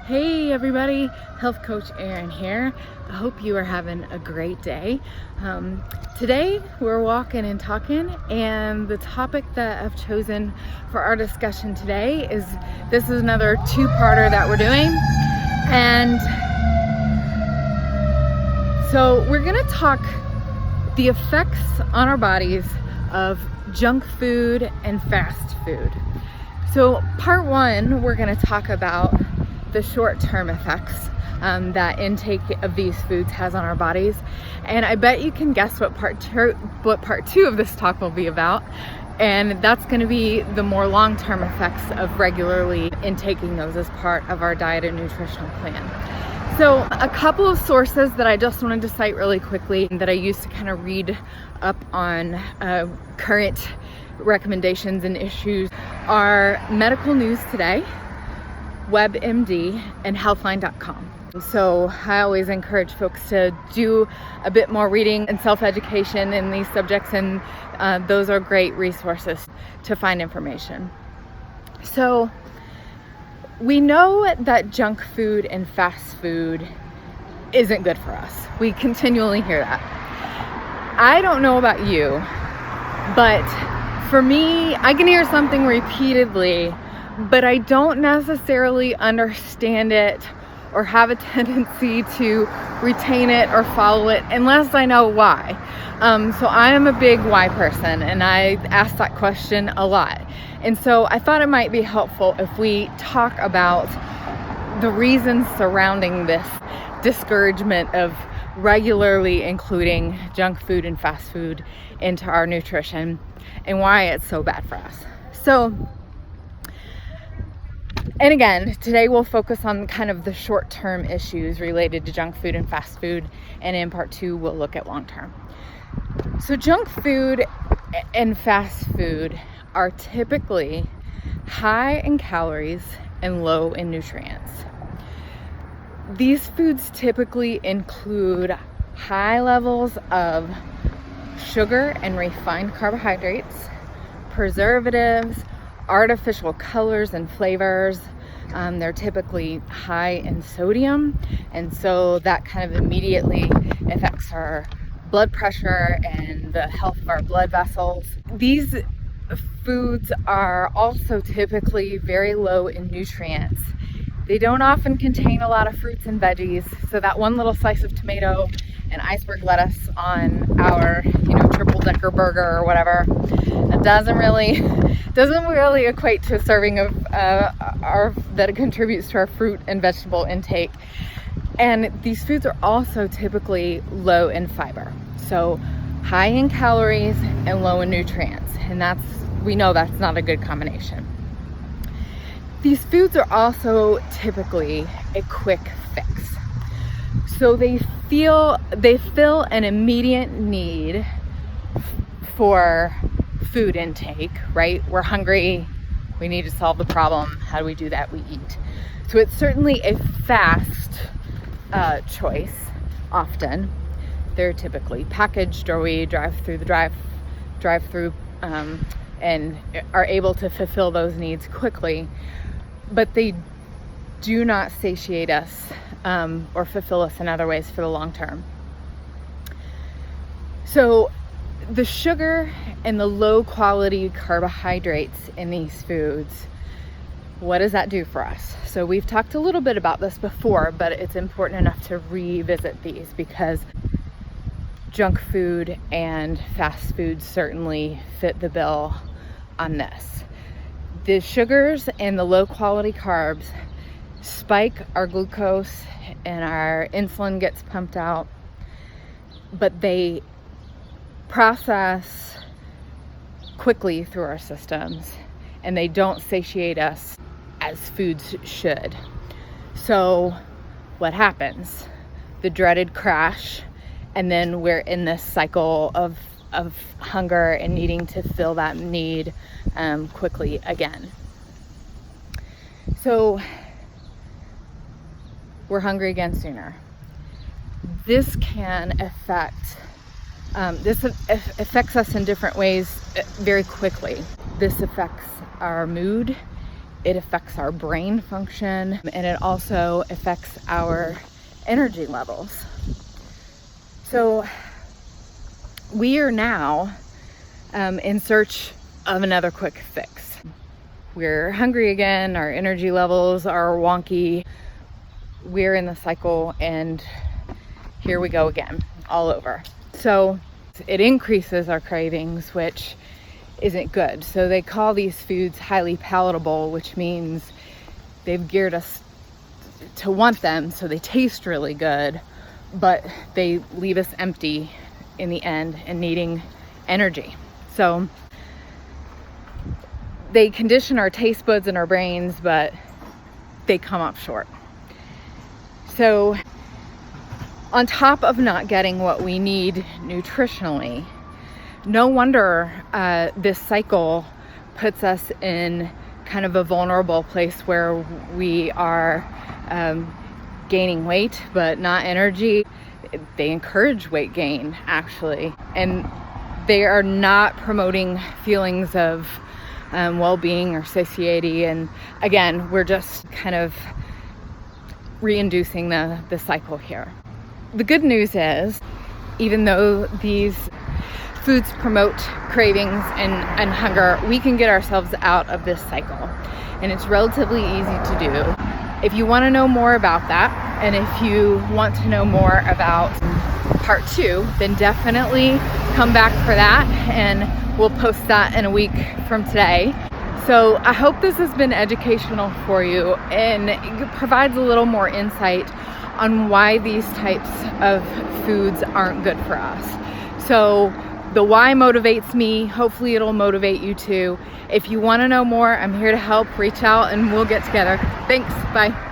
Hey everybody, Health Coach Erin here. I hope you are having a great day. Today we're walking and talking, and the topic that I've chosen for our discussion today is another two-parter that we're doing. And so we're gonna talk the effects on our bodies of junk food and fast food. So part one, we're gonna talk about the short-term effects that intake of these foods has on our bodies, and I bet you can guess what part two of this talk will be about, and that's going to be the more long-term effects of regularly intaking those as part of our diet and nutritional plan. So a couple of sources that I just wanted to cite really quickly that I used to kind of read up on current recommendations and issues are Medical News Today, WebMD, and Healthline.com. So I always encourage folks to do a bit more reading and self-education in these subjects, and those are great resources to find information. So we know that junk food and fast food isn't good for us. We continually hear that. I don't know about you, but for me, I can hear something repeatedly, but I don't necessarily understand it or have a tendency to retain it or follow it unless I know why. So I am a big why person, and I ask that question a lot. And so I thought it might be helpful if we talk about the reasons surrounding this discouragement of regularly including junk food and fast food into our nutrition and why it's so bad for us. And again, today we'll focus on kind of the short-term issues related to junk food and fast food, and in part two, we'll look at long-term. So junk food and fast food are typically high in calories and low in nutrients. These foods typically include high levels of sugar and refined carbohydrates, preservatives, artificial colors and flavors. They're typically high in sodium, and so that kind of immediately affects our blood pressure and the health of our blood vessels. These foods are also typically very low in nutrients. They don't often contain a lot of fruits and veggies, so that one little slice of tomato and iceberg lettuce on our triple decker burger or whatever, it doesn't really equate to a serving of that contributes to our fruit and vegetable intake. And these foods are also typically low in fiber, so high in calories and low in nutrients, and we know that's not a good combination. These foods are also typically a quick fix, so they fill an immediate need for food intake, right? We're hungry, we need to solve the problem. How do we do that? We eat. So it's certainly a fast choice. Often they're typically packaged, or we drive through and are able to fulfill those needs quickly, but they do not satiate us or fulfill us in other ways for the long term. So the sugar and the low quality carbohydrates in these foods, what does that do for us? So we've talked a little bit about this before, but it's important enough to revisit these because junk food and fast food certainly fit the bill on this. The sugars and the low quality carbs spike our glucose and our insulin gets pumped out, but they process quickly through our systems, and they don't satiate us as foods should. So what happens? The dreaded crash, and then we're in this cycle of hunger and needing to fill that need quickly again. So we're hungry again sooner. This can affect This affects us in different ways very quickly. This affects our mood it affects our brain function, and it also affects our energy levels. So we are now in search of another quick fix. We're hungry again, our energy levels are wonky, we're in the cycle, and here we go again, all over. So it increases our cravings, which isn't good. So they call these foods highly palatable, which means they've geared us to want them, so they taste really good, but they leave us empty in the end and needing energy. So they condition our taste buds and our brains, but they come up short. So on top of not getting what we need nutritionally, no wonder this cycle puts us in kind of a vulnerable place where we are gaining weight, but not energy. They encourage weight gain, actually, and they are not promoting feelings of well-being or satiety. And again, we're just kind of reinducing the cycle here. The good news is, even though these foods promote cravings and hunger, we can get ourselves out of this cycle, and it's relatively easy to do. If you want to know more about that, and if you want to know more about part 2, then definitely come back for that, and we'll post that in a week from today. So I hope this has been educational for you, and it provides a little more insight on why these types of foods aren't good for us. So the why motivates me. Hopefully it'll motivate you too. If you want to know more, I'm here to help. Reach out and we'll get together. Thanks. Bye.